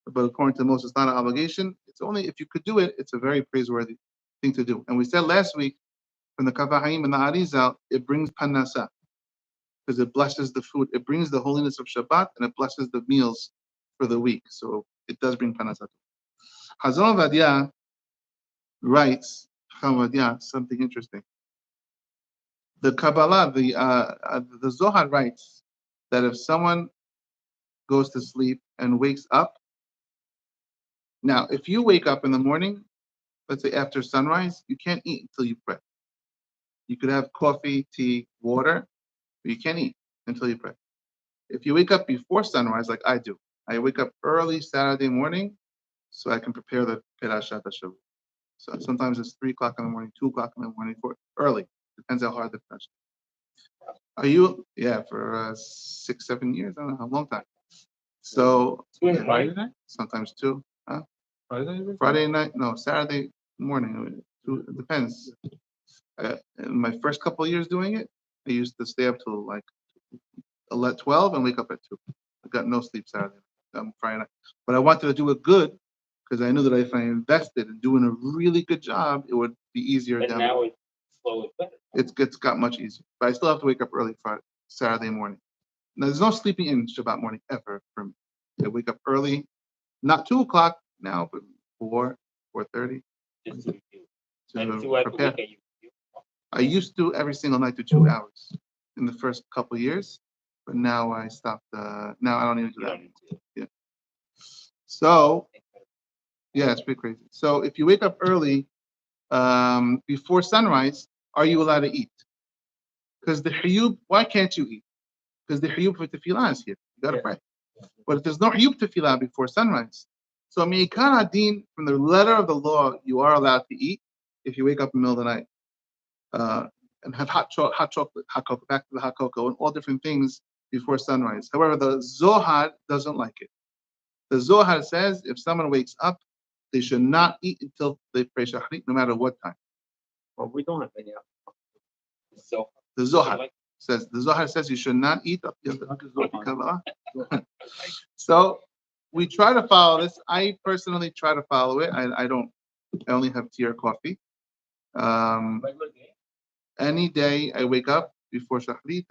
but according to most, it's not an obligation. It's only if you could do it, it's a very praiseworthy thing to do. And we said last week from the Kaf HaHaim and the Arizal, it brings panasa because it blesses the food. It brings the holiness of Shabbat and it blesses the meals for the week. So it does bring panasa. Hazon Vadia writes, something interesting. The Kabbalah, the Zohar writes that if someone goes to sleep and wakes up, now if you wake up in the morning, let's say after sunrise, you can't eat until you pray. You could have coffee, tea, water, but you can't eat until you pray. If you wake up before sunrise, like I do, I wake up early Saturday morning so I can prepare the Perashat HaShavua. So sometimes it's 3 o'clock in the morning, 2 o'clock in the morning, early. Depends how hard the Perashat. Are you? Yeah, for 6, 7 years. I don't know how long time. So Friday night? Sometimes 2. Huh? Friday night? No, Saturday morning. It depends. In my first couple of years doing it, I used to stay up till like 12 and wake up at 2. I got no sleep Saturday, Friday night. But I wanted to do it good because I knew that if I invested in doing a really good job, it would be easier. But now it's slowly better. It's got much easier. But I still have to wake up early Saturday morning. Now, there's no sleeping in Shabbat morning ever for me. I wake up early, not 2 o'clock now, but 4, 4:30. Just to prepare. I used to every single night do 2 hours in the first couple of years, but now I stopped. Now I don't even do that. Yeah. So yeah, it's pretty crazy. So if you wake up early, before sunrise, are you allowed to eat? Because the hiyub, why can't you eat? Because the hiyub for tefillah is here. You gotta pray. But if there's no hiyub tefillah before sunrise, so mi'ikar adin, from the letter of the law, you are allowed to eat if you wake up in the middle of the night. And have hot chocolate, hot cocoa, back to the hot cocoa, and all different things before sunrise. However, the Zohar doesn't like it. The Zohar says if someone wakes up, they should not eat until they pray Shaarey, no matter what time. Well, we don't have any. So The Zohar says you should not eat. So we try to follow this. I personally try to follow it. I only have tea or coffee. Any day I wake up before Shacharit,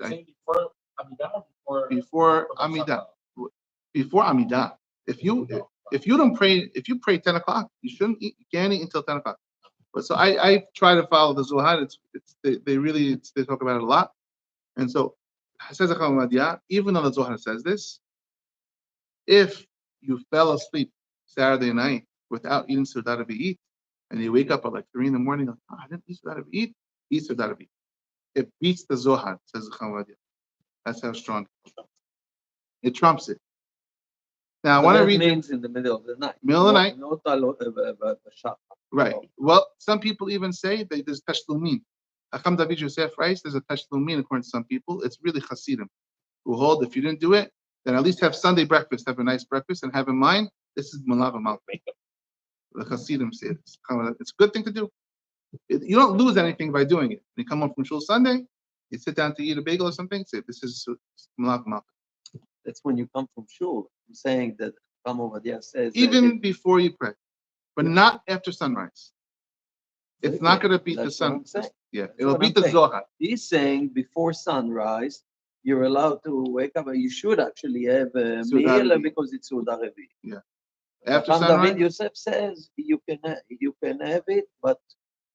before Amidah. Before Amidah. If you don't pray, if you pray 10 o'clock, you shouldn't eat. You can't eat until 10 o'clock. But so I try to follow the Zohar. They talk about it a lot. And so says even though the Zohar says this, if you fell asleep Saturday night without eating Seudah B'Eat, and you wake up at like 3 in the morning, like, I didn't eat Seudah B'Eat, eat Seudah B'Eat. It beats the Zohar, says the. That's how strong it trumps it. Now, I want to read. Means in the middle of the night. Middle of the night. Not Right. Well, some people even say that there's Tashlumin. Acham David Yosef writes there's a Tashlumin according to some people. It's really Hasidim who hold if you didn't do it, then at least have Sunday breakfast, have a nice breakfast, and have in mind this is melave malka. The Hasidim say this. It's a good thing to do. You don't lose anything by doing it. When you come home from shul Sunday, you sit down to eat a bagel or something, say this is melave malka. That's when you come from shul. I'm saying that Ram Ovadia says even before you pray, but not after sunrise. It's not going to beat the sun. Yeah, it'll beat the Zohar. He's saying before sunrise, you're allowed to wake up, and you should actually have a meal because it's Seudah Revi. Yeah. After sunrise, David Yosef says you can have it, but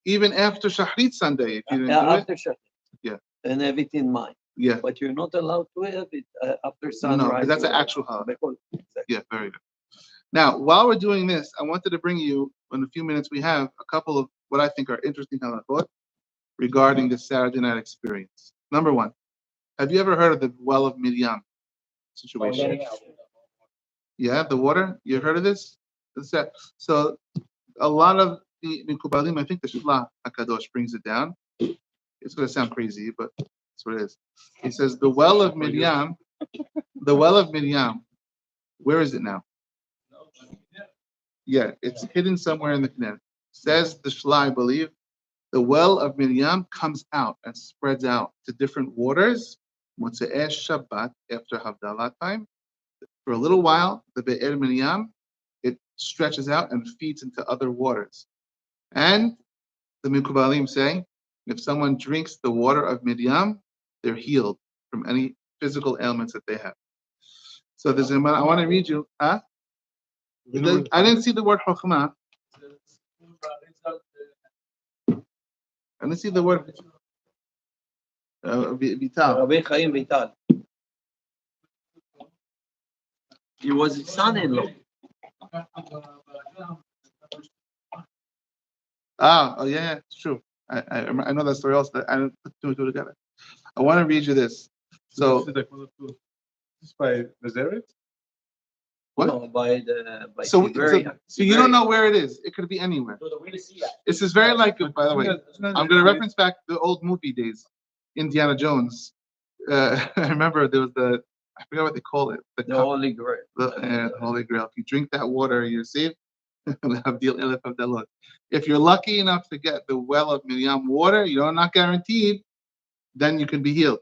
even after Shacharit Sunday, if you didn't do after it, Shacharit, yeah, and have it in mind. Yeah, but you're not allowed to have it after sunrise. No, because that's an actual holiday. Exactly. Yeah, very good. Now, while we're doing this, I wanted to bring you, in a few minutes we have, a couple of what I think are interesting halachot regarding the Saturday night experience. Number one, have you ever heard of the well of Miriam situation? Yeah, the water? You heard of this? So a lot of the Mikubalim, I think the Shlah HaKadosh brings it down. It's going to sound crazy, but that's what it is. He says the well of Miriam, where is it now? Yeah, it's hidden somewhere in the Kinneret. Says the Shlah, I believe, the well of Miriam comes out and spreads out to different waters. Motzei Shabbat, after Havdalah time. For a little while, the Be'er Miriam, it stretches out and feeds into other waters. And the Mikubalim say, if someone drinks the water of Miriam, they're healed from any physical ailments that they have. So there's I want to read you. Huh? I didn't see the word Chokhmah. I didn't see the word Vital. Rabbi Chaim Vital. He was his son-in-law. Oh yeah, it's true. I know that story also. I didn't put two and two together. I want to read you this. So this is by Nazareth? What? No, by so you don't know where it is. It could be anywhere. This is very like, by the way, I'm going to reference back the old movie days, Indiana Jones. I remember there was I forgot what they call it. The Holy Grail. The Holy Grail. If you drink that water, you're safe. If you're lucky enough to get the well of Miriam water, you're not guaranteed, then you can be healed.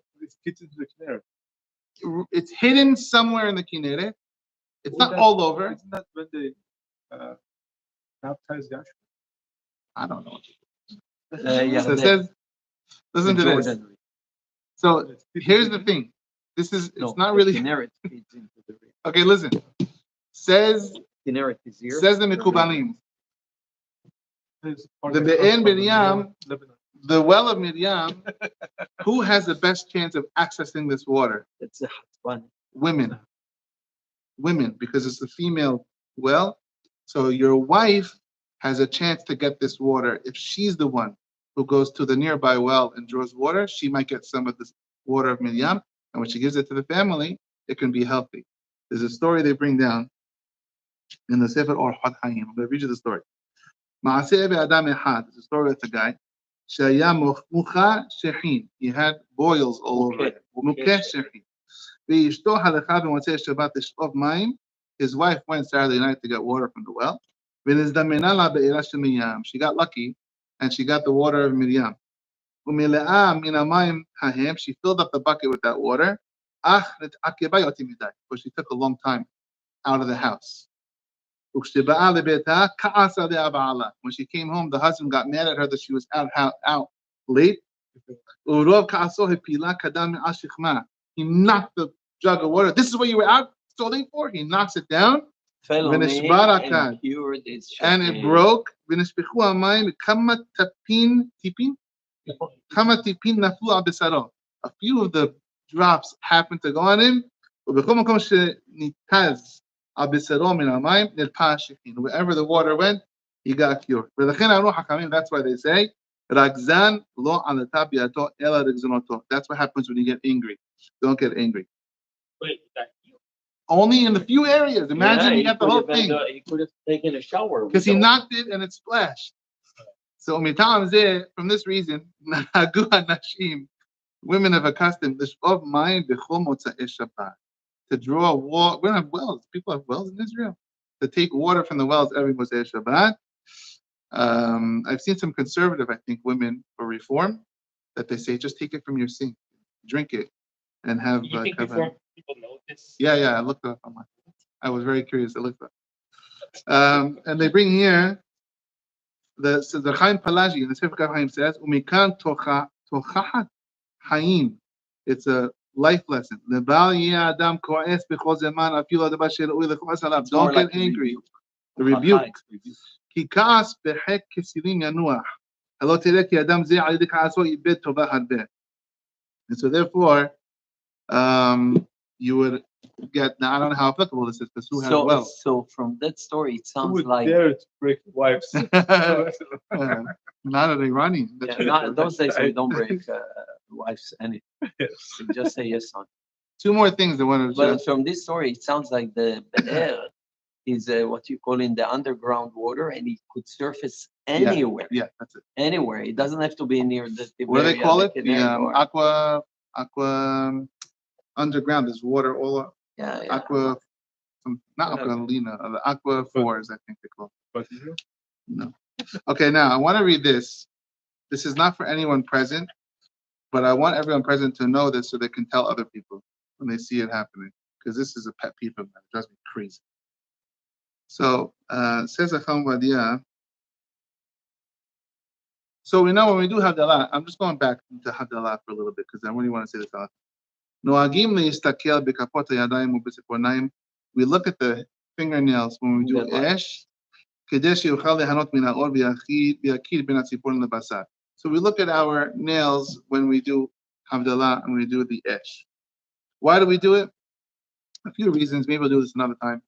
It's hidden somewhere in the Kinneret. It's not all over. It's not when they baptize Yahshua. I don't know. So it says, listen to this. So here's the thing. It's not really. Okay, listen. Says the Mikubalim. The Be'er Miriam, the well of Miriam, who has the best chance of accessing this water? That's funny. Women. Women, because it's the female well. So your wife has a chance to get this water. If she's the one who goes to the nearby well and draws water, she might get some of this water of Miriam. And when she gives it to the family, it can be healthy. There's a story they bring down in the Sefer Or Hayim. I'm going to read you the story. Ma'aseh be'adam echad. It's a story of a guy. Shaya mucha shechin. He had boils all over it. Mukeh shechin. Ve'ishto halecha b'motzei Shabbat l'sh'ov mayim. His wife went Saturday night to get water from the well. Ve'nizdamena la be'ira shel Miriam. She got lucky, and she got the water of Miriam. U'mile'a min hamayim hahem. She filled up the bucket with that water. Ach net'akeba yoti midai. But she took a long time out of the house. When she came home, the husband got mad at her that she was out late. He knocked the jug of water. This is what you were out so late for? He knocks it down. And it broke. A few of the drops happened to go on him. Wherever the water went, he got cured. That's why they say, that's what happens when you get angry. Don't get angry. Wait, that you? Only in the few areas. Imagine you got the whole thing. He could have taken a shower. Because he knocked it and it splashed. So from this reason, women have accustomed to draw water. We don't have wells. People have wells in Israel. To take water from the wells every Motzei Shabbat. I've seen some conservative, I think, women for reform that they say just take it from your sink, drink it, and have. You think before people know this? Yeah, I looked it up online. I was very curious. I looked it up. And they bring here the Chaim Palagi in the Sefer Chaim says Umikan Tochachat Hayim. It's a life lesson. Don't get angry. The rebuke. And so therefore, you would get, now I don't know how applicable this is, because who has wells? So from that story, it sounds Who would like dare to break wives? Not an Iranian. those days we don't break wives anything. Yes. We just say yes on. Two more things I wanted to But from this story, it sounds like the Be'er is what you call in the underground water, and it could surface anywhere. Yeah, that's it. Anywhere. It doesn't have to be near the. What do they call it? The aqua underground. There's water all up. Yeah. Aqua, not Aqualina, the Aqua Fours, I think they call it. But No. Okay, now I want to read this. This is not for anyone present, but I want everyone present to know this so they can tell other people when they see it happening, because this is a pet peeve of mine. It drives me crazy. So, says Acham Vadia. So we know when we do Havdalah, I'm just going back to Havdalah for a little bit because I really want to say this out. We look at the fingernails when we do Esh. So we look at our nails when we do Havdalah and we do the Esh. Why do we do it? A few reasons. Maybe we'll do this another time.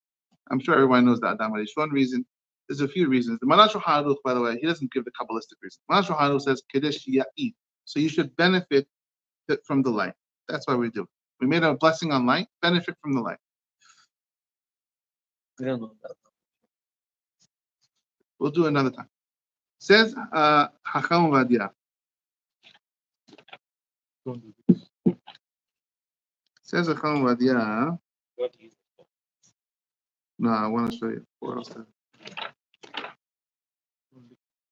I'm sure everyone knows that Adam Harish. One reason. There's a few reasons. The Malash Haruch, by the way, he doesn't give the Kabbalistic reason. Malash Haruch says Kedesh Ya'id. So you should benefit from the light. That's why we do it. We made a blessing on light. Benefit from the light. I don't know that. We'll do it another time. Says Hacham Vadia. Says Hacham Vadia. No, I want to show you.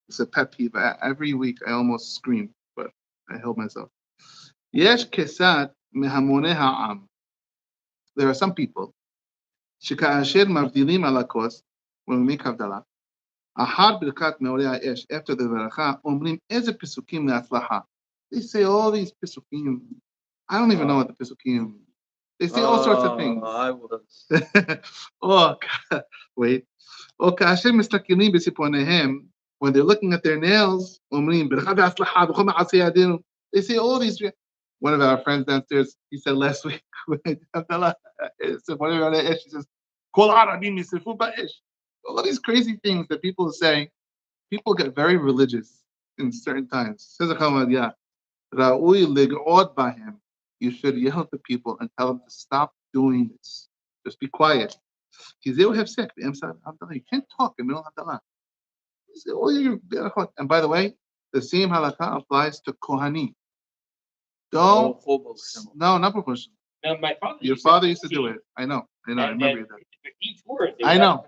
It's a pet peeve. Every week I almost scream, but I held myself. Yesh kesat mehamone ha'am. There are some people. Sheka'asher mavdilim alakos, when we make Havdalah. Ahar birkat meorei ha'esh, after the beracha, omrim eze pesukim le'atzlacha. They say all these pesukim. I don't even know what the pesukim. They say all sorts of things. I would. Oh, wait. או כאשר מסתכלים בסיפוניהם when they're looking at their nails, they say all these. One of our friends downstairs, he said last week, he said, she says, all these crazy things that people say. People get very religious in certain times. Says Ra'ui lig'od b'hem. You should yell at the people and tell them to stop doing this. Just be quiet. You can't talk in the middle of Havdalah. And by the way, the same halakha applies to Kohanim. Don't. No, not proportion. Now, my father. Your father used to do it. I know. I remember that. For each word. I know.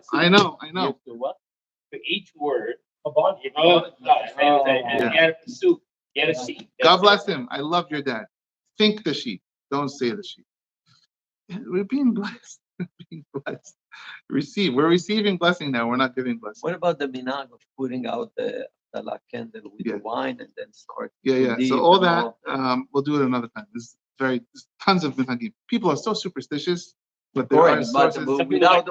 What? For each word. You had a soup. You had a sheep. God bless him. I love your dad. Think the sheep. Don't say the sheep. We're being blessed. Receive. We're receiving blessing now. We're not giving blessing. What about the minhag of putting out the candle with the wine and then start? Yeah. So all that, we'll do it another time. There's tons of minhagim. People are so superstitious, but there are sources. Without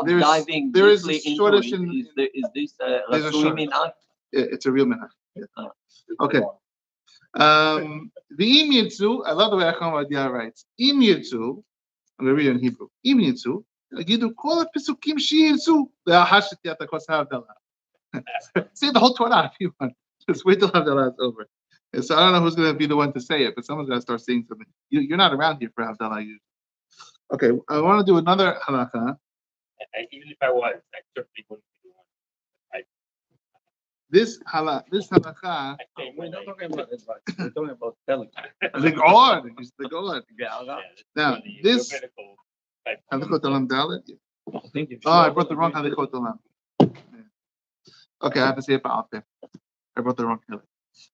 diving deeply into it, is this a minhag? It's a real minhag. Yeah. Okay. The im yitzu, I love the way Acham Vadia writes. Im yitzu, I'm going to read it in Hebrew. Im yitzu, Gidu kol pesukim shiyitzu, le'ahashet yatakos havdalah. Say the whole Torah if you want. Just wait till Havdalah is over. And so I don't know who's going to be the one to say it, but someone's going to start saying something. You're not around here for Havdalah usually. Okay, I want to do another halakha. Even if I was, I certainly wouldn't be the one. This halakha. We're not talking about advice. We're talking about telling. The God. It's the God. Now, this. Halichot Olam Dalet? I brought the wrong Halichot Olam. Okay, I have to say it out there. I brought the wrong Halichot.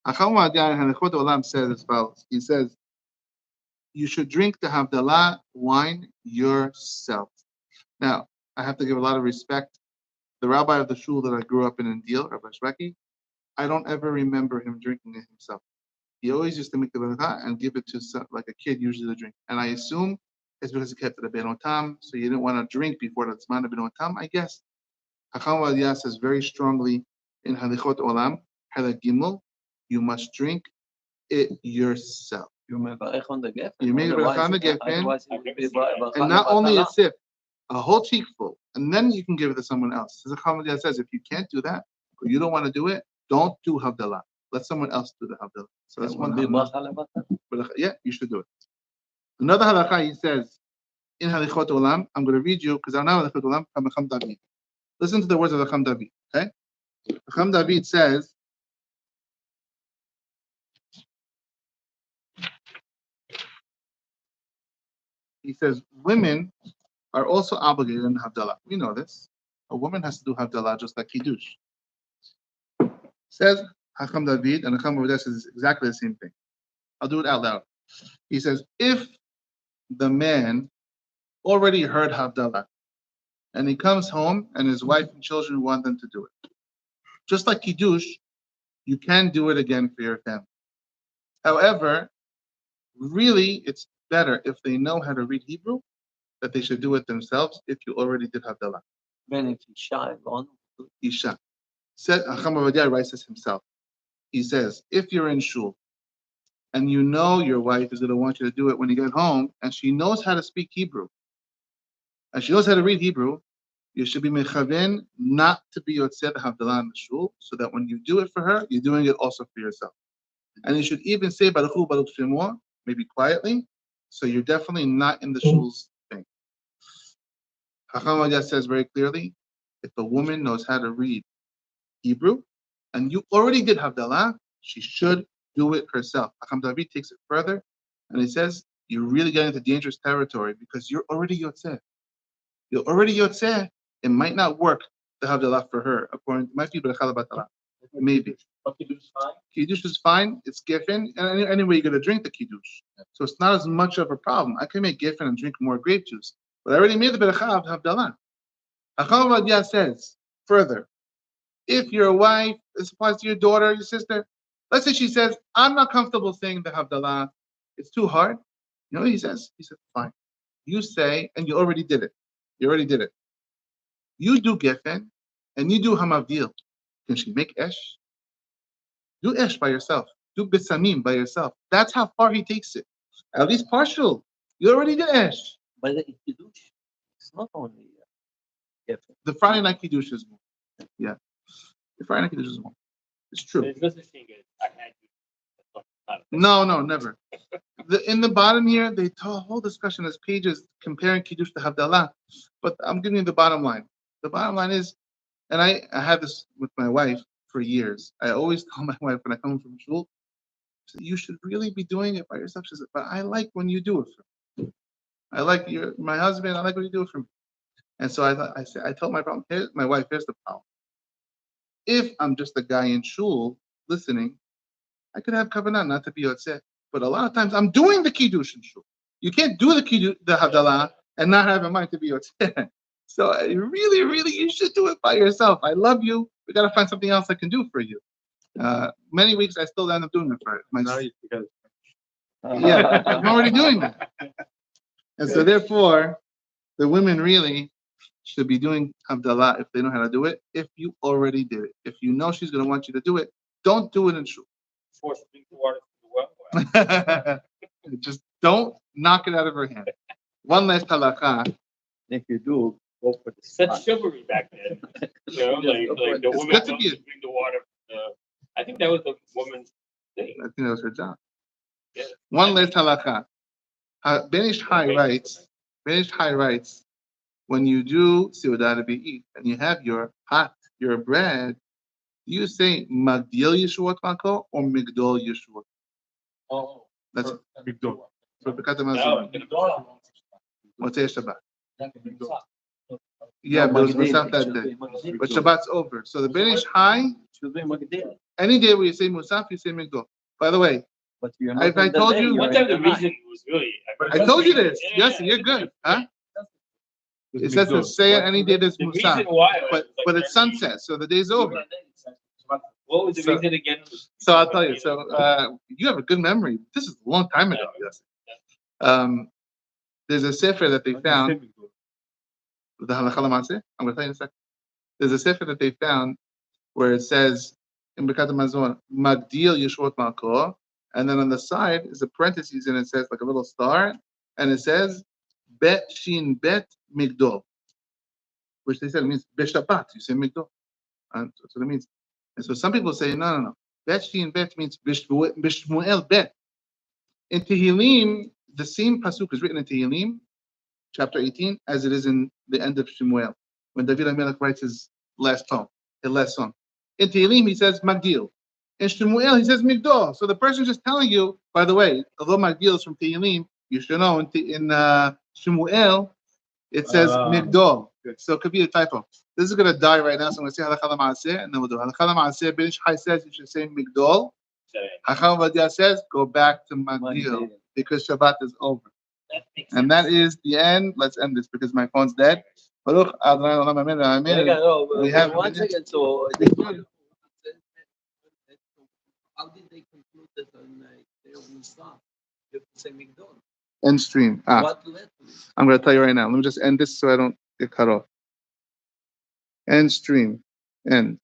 Acham Vadia in Halichot Olam says as follows. He says, you should drink the Havdalah wine yourself. Now, I have to give a lot of respect. The rabbi of the shul that I grew up in Deal, Rabbi Shweki, I don't ever remember him drinking it himself. He always used to make the barakah and give it to like a kid usually to drink. And I assume it's because he kept it a benotam, so you didn't want to drink before the tzman of benotam, I guess. Acham Vadia says very strongly in Halichot Olam, Halak Gimel, you must drink it yourself. You mevarech on the geffen. You make bracha on the geffen, and not only a sip, a whole cheekful, and then you can give it to someone else. As Acham Vadia says, if you can't do that, or you don't want to do it, don't do Havdalah. Let someone else do the Havdalah. So that's one halakha. Yeah, you should do it. Another halakha, he says, in Halichot Olam, I'm going to read you, because I'm now in Halichot Olam, Chacham David. Listen to the words of Chacham David, okay? Chacham David says, women are also obligated in Havdalah. We know this. A woman has to do Havdalah just like Kiddush. Says Chacham David, and Chacham Vadia says exactly the same thing. I'll do it out loud. He says, if the man already heard Havdalah, and he comes home and his wife and children want them to do it, just like Kiddush, you can do it again for your family. However, really, it's better if they know how to read Hebrew, that they should do it themselves if you already did Havdalah. Then if Isha alone. Isha. Said Chacham Vadia writes this himself. He says, if you're in shul and you know your wife is going to want you to do it when you get home, and she knows how to speak Hebrew, and she knows how to read Hebrew, you should be mechaven not to be yotzeh the Havdalah in the shul, so that when you do it for her, you're doing it also for yourself. And you should even say Baruch Hu Baruch Shemo, maybe quietly, so you're definitely not in the shul's thing. Chacham Vadia says very clearly, if a woman knows how to read Hebrew, and you already did Havdalah, she should do it herself. Chacham David takes it further, and he says, you're really getting into dangerous territory because you're already yotzeh. You're already yotzeh. It might not work to Havdalah for her. According to, might be B'Lechala Batalah. Maybe. Kiddush is fine. It's giffen. And anyway, you're going to drink the Kiddush. So it's not as much of a problem. I can make giffen and drink more grape juice. But I already made the B'Lecha of Havdalah. Acham Vadia says further, if your wife, this applies to your daughter, your sister, let's say she says, I'm not comfortable saying the Havdalah. It's too hard. You know what he says? He said, fine. You say, and you already did it. You already did it. You do Geffen, and you do Hamavdil. Can she make esh? Do esh by yourself. Do bisamim by yourself. That's how far he takes it. At least partial. You already did esh. But the kiddush, it's not only The Friday night kiddush is more. Yeah. The Friday night kiddush is more. It's true. There's no such thing as I had you. No, never. In the bottom here, they tell a whole discussion as pages comparing Kiddush to Havdalah. But I'm giving you the bottom line. The bottom line is, and I had this with my wife for years. I always tell my wife when I come from shul, you should really be doing it by yourself. She said, but I like when you do it for me. I like my husband. I like when you do it for me. And so I told my wife, here's the problem. If I'm just a guy in shul listening, I could have kavanah not to be yotzeh. But a lot of times I'm doing the kiddush in shul. You can't do the kiddush, the havdalah, and not have in mind to be yotzeh. So really, really, you should do it by yourself. I love you. We got to find something else I can do for you. Many weeks I still end up doing it for it. Yeah, I'm already doing that. And so therefore, the women really should be doing havdalah if they know how to do it. If you already did it, if you know she's going to want you to do it, don't do it in shul. Force drink the water from the well. Just don't knock it out of her hand. One last halakha. if you do, go for the Such spot. chivalry back then. You know, like the It's woman good to comes be- to bring the water. I think that was the woman's thing. I think that was her job. Yeah. One last halakha. Benish High writes, when you do Seudah B'Eid and you have your bread, do you say Magdil Yeshuot Malko or Migdol Yeshuot? Oh, That's Big dog. for Birkat no, Hamazon. Motzei Shabbat. Yeah, No, but it was Magdil, Musaf it that should day. be Magdil. But Shabbat's over. So the Benish High, Should be Magdil. any day where you say Musaf, you say Migdol. By the way, But you're If not I in the told day, you- you're one in time the the night. reason was really. I told you this. Yeah, Yes, yeah, you're yeah. good. Huh? It says to say it any day there's The Musaf. reason why. was But like it's sunset, so the day's over. What was the So- reason again? So I'll tell you. So you have a good memory. This is a long time ago. Yes. There's a sefer that they found. The Halakha L'Maaseh. I'm going to tell you in a second. There's a sefer that they found where it says in Birkat Hamazon Magdil Yeshuot Malko, and then on the side is a parentheses and it says like a little star, and it says Bet Shin Bet Migdol, which they said means Beshabbat. You say Migdol, and that's what it means. And so some people say no. Bet Shin Bet means Bishmuel Bet. In Tehillim, the same pasuk is written in Tehillim, chapter 18, as it is in the end of Shemuel, when David HaMelech writes his last song. In Tehillim, he says Magdil. In Shemuel, he says Migdol. So the person just telling you, by the way, although Magdil is from Tehillim, you should know in Shemuel, it says Migdol. So it could be a typo. This is going to die right now, so I'm going to say Halakha L'Maaseh, and then we'll do Halakha L'Maaseh. Ben Ish Chai says you should say Migdol. Chacham Ovadia says go back to Magdil, because Shabbat is over. That makes And that is the end. Let's end this because my phone's dead. Baruch Adonai Olam Amen. Amen. We have- One second. So, how did they conclude that on they will stop? You have to say Migdol. End stream. What led to it? I'm going to tell you right now. Let me just end this so I don't get cut off. End stream. End.